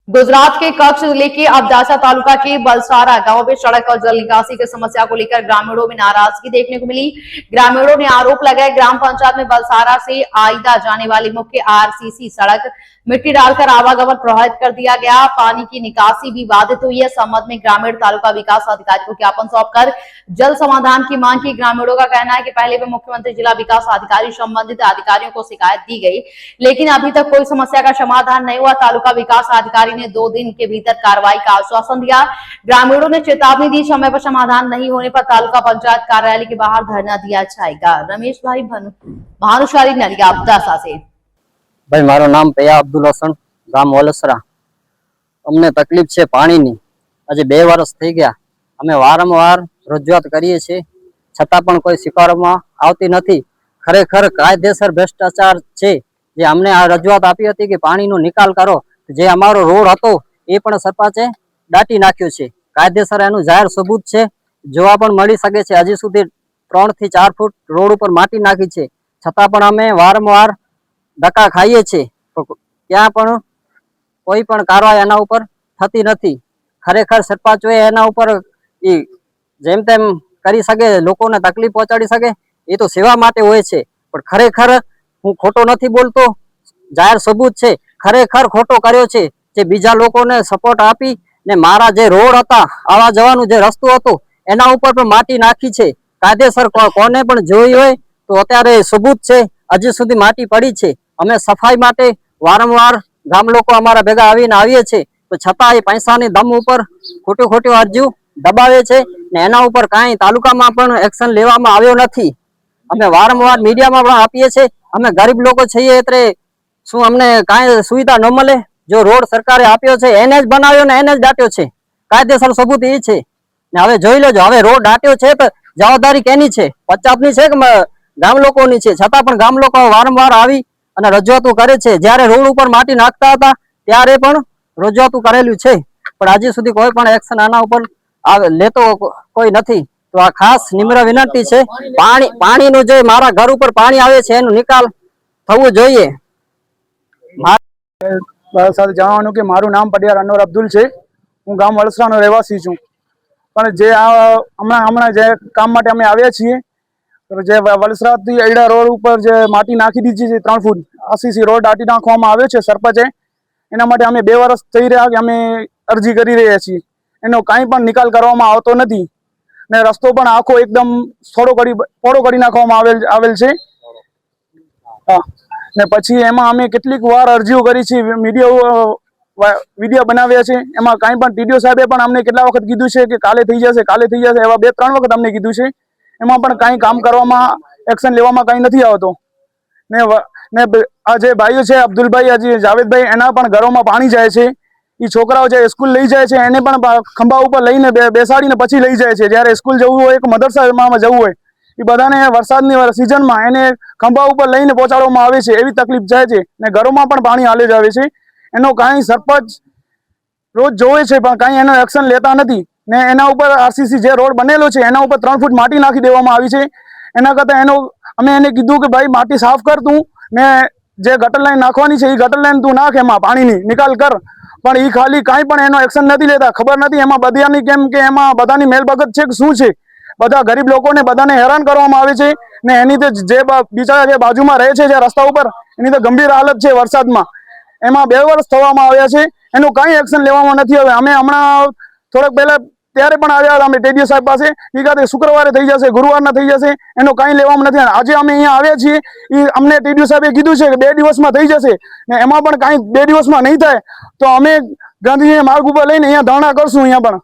गुजरात के कच्छ जिले के अबडासा तालुका के बलसारा गांव में सड़क और जल निकासी की समस्या को लेकर ग्रामीणों में नाराजगी देखने को मिली। ग्रामीणों ने आरोप लगाया ग्राम पंचायत में बलसारा से आईदा जाने वाली मुख्य आरसीसी सड़क मिट्टी डालकर आवागमन प्रभावित कर दिया गया। पानी की निकासी भी बाधित हुई है। संबंध में ग्रामीण तालुका विकास अधिकारी को ज्ञापन सौंपकर जल समाधान की मांग की। ग्रामीणों का कहना है कि पहले भी मुख्यमंत्री जिला विकास अधिकारी संबंधित अधिकारियों को शिकायत दी गई, लेकिन अभी तक कोई समस्या का समाधान नहीं हुआ। तालुका विकास अधिकारी ने 2 दिन के भीतर कार्रवाई का आश्वासन दिया। ग्रामीणों ने चेतावनी दी, समय पर समाधान नहीं होने पर तालुका पंचायत कार्यालय के बाहर धरना दिया जाएगा। रमेश भाई भानुशाली नलिया अबडासा से। भाई मारो नाम पया अब्दुल हसन, गाम वलसरा। अमने तकलीफ छे पाणीनी। આજે 2 વર્ષ થઈ ગયા। અમે વારંવાર રજૂઆત કરીએ છીએ, છતાં પણ કોઈ સ્વીકારવામાં આવતી નથી। ખરેખર કાયદેસર ભ્રષ્ટાચાર છે। જે અમને આ રજૂઆત આપી હતી કે પાણીનો નિકાલ કરો, જે અમારો રોડ હતો એ પણ સરપંચે દાટી નાખ્યો છે। કાયદેસર એનું જાહેર સબૂત છે, જોવા પણ મળી શકે છે। હજી સુધી 3 થી 4 ફૂટ રોડ ઉપર માટી નાખી છે, છતાં પણ અમે વારંવાર ધક્કા ખાઈએ છીએ, ત્યાં પણ કોઈ પણ કાર્યવાહી એના ઉપર થતી નથી। ખરેખર સરપંચોએ એના ઉપર જેમ તેમ કરી શકે, લોકોને તકલીફ પહોંચાડી શકે, એ તો સેવા માટે હોય છે। પણ ખરેખર હું ખોટો નથી બોલતો, જાહેર સબૂત છે। ખરેખર ખોટો કર્યો છે। જે બીજા લોકોને સપોર્ટ આપી ને મારા જે રોડ હતા, આવા જવાનું જે રસ્તો હતો, એના ઉપર પણ માટી નાખી છે। કાયદેસર કોને પણ જોઈ હોય તો અત્યારે સબૂત છે। હજી સુધી માટી પડી છે। અમે સફાઈ માટે વારંવાર ગામ લોકો અમારા ભેગા આવીને આવીએ છીએ, તો છતાં એ પૈસાની દમ ઉપર ખોટી અરજીઓ દબાવે છે ને એના ઉપર કાંઈ તાલુકામાં પણ એક્શન લેવામાં આવ્યો નથી। અમે વારંવાર મીડિયામાં પણ આપીએ છીએ। અમે ગરીબ લોકો છીએ એટલે શું અમને કાંઈ સુવિધા ન મળે? જો રોડ સરકારે આપ્યો છે એને જ બનાવ્યો ને એને જ દાટ્યો છે। કાયદેસર સબૂત એ છે ને હવે જોઈ લેજો। હવે રોડ દાટ્યો છે તો જવાબદારી કેની છે? પંચાયતની છે કે ગામ લોકોની છે? છતાં પણ ગામ લોકો વારંવાર આવી અને રજૂઆતો કરે છે। જ્યારે રોડ ઉપર માટી નાખતા હતા ત્યારે પણ રજૂઆતો કરેલું છે, પણ હજી સુધી કોઈ પણ એક્શન આના ઉપર લેતો કોઈ નથી। તો આ ખાસ નિમ્ર વિનંતી છે, પાણીનું જે મારા ઘર ઉપર પાણી આવે છે એનો નિકાલ થવો જોઈએ। સાથે જણાવવાનું કે મારું નામ પડિયાર અનવર અબ્દુલ છે। હું ગામ વલસરાનો રહેવાસી છું। પણ જે હમણાં જે કામ માટે અમે આવ્યા છીએ, જે વલસરાથી અયડા રોડ ઉપર જે માટી નાખી દીધી છે 3 ફૂટ આરસીસી રોડ દાટી નાખવામાં આવ્યો છે સરપંચે, એના માટે અમે 2 વર્ષ થઈ રહ્યા કે અમે અરજી કરી રહ્યા છીએ। એનો કાંઈ પણ નિકાલ કરવામાં આવતો નથી ને રસ્તો પણ આખો એકદમ પોળો કરી નાખવામાં આવેલ છે। હા, ને પછી એમાં અમે કેટલીક વાર અરજીઓ કરી છે, વિડીયો બનાવ્યા છે। એમાં કાંઈ પણ ટીડીઓ સાહેબે પણ અમને કેટલા વખત કીધું છે કે કાલે થઈ જશે, એવા 2-3 વખત અમને કીધું છે। એમાં પણ કાંઈ કામ કરવામાં એક્શન લેવામાં કાંઈ નથી આવતો ને આ જે ભાઈઓ છે અબ્દુલભાઈ, જાવેદભાઈ, એના પણ ઘરોમાં પાણી જાય છે। એ છોકરાઓ જે સ્કૂલ લઈ જાય છે એને પણ ખંભા ઉપર લઈને બેસાડીને પછી લઈ જાય છે। જ્યારે સ્કૂલ જવું હોય કે મદરસામાં જવું હોય, એ બધાને વરસાદની સિઝનમાં એને ખંભા ઉપર લઈને પહોંચાડવામાં આવે છે। એવી તકલીફ જાય છે ને ઘરોમાં પણ પાણી હાલે જ આવે છે। એનો કાંઈ સરપંચ રોજ જોવે છે પણ કાંઈ એનો એક્શન લેતા નથી ને એના ઉપર આરસીસી જે રોડ બનેલો છે એના ઉપર 3 ફૂટ માટી નાખી દેવામાં આવી છે। એના કરતાં અમે એને કીધું કે ભાઈ માટી સાફ કર તું ને જે ગટર લાઈન નાખવાની છે એ ગટર લાઈન તું નાખ, એમાં પાણીની નિકાલ કર, પણ એ ખાલી કાંઈ પણ એનો એક્શન નથી લેતા। ખબર નથી એમાં બધાની કેમ કે એમાં બધાની મેલબગત છે કે શું છે? બધા ગરીબ લોકોને બધાને હેરાન કરવામાં આવે છે ને એની તો જે બિચારા જે બાજુમાં રહે છે જે રસ્તા ઉપર, એની તો ગંભીર હાલત છે વરસાદમાં। એમાં 2 વર્ષ થવામાં આવ્યા છે, એનું કાંઈ એક્શન લેવામાં નથી આવે। અમે હમણાં થોડાક પહેલા ત્યારે પણ આવ્યા હતા અમે ટીડીઓ સાહેબ પાસે, એ કહે શુક્રવારે થઈ જશે, ગુરુવારના થઈ જશે, એનો કાંઈ લેવામાં નથી। આજે અમે અહીંયા આવ્યા છીએ, એ અમને ટીડીઓ સાહેબે કીધું છે કે 2 દિવસમાં થઈ જશે ને એમાં પણ કાંઈ 2 દિવસમાં નહીં થાય તો અમે ગાંધીજી માર્ગ ઉપર લઈને અહીંયા ધરણા કરશું। અહીંયા પણ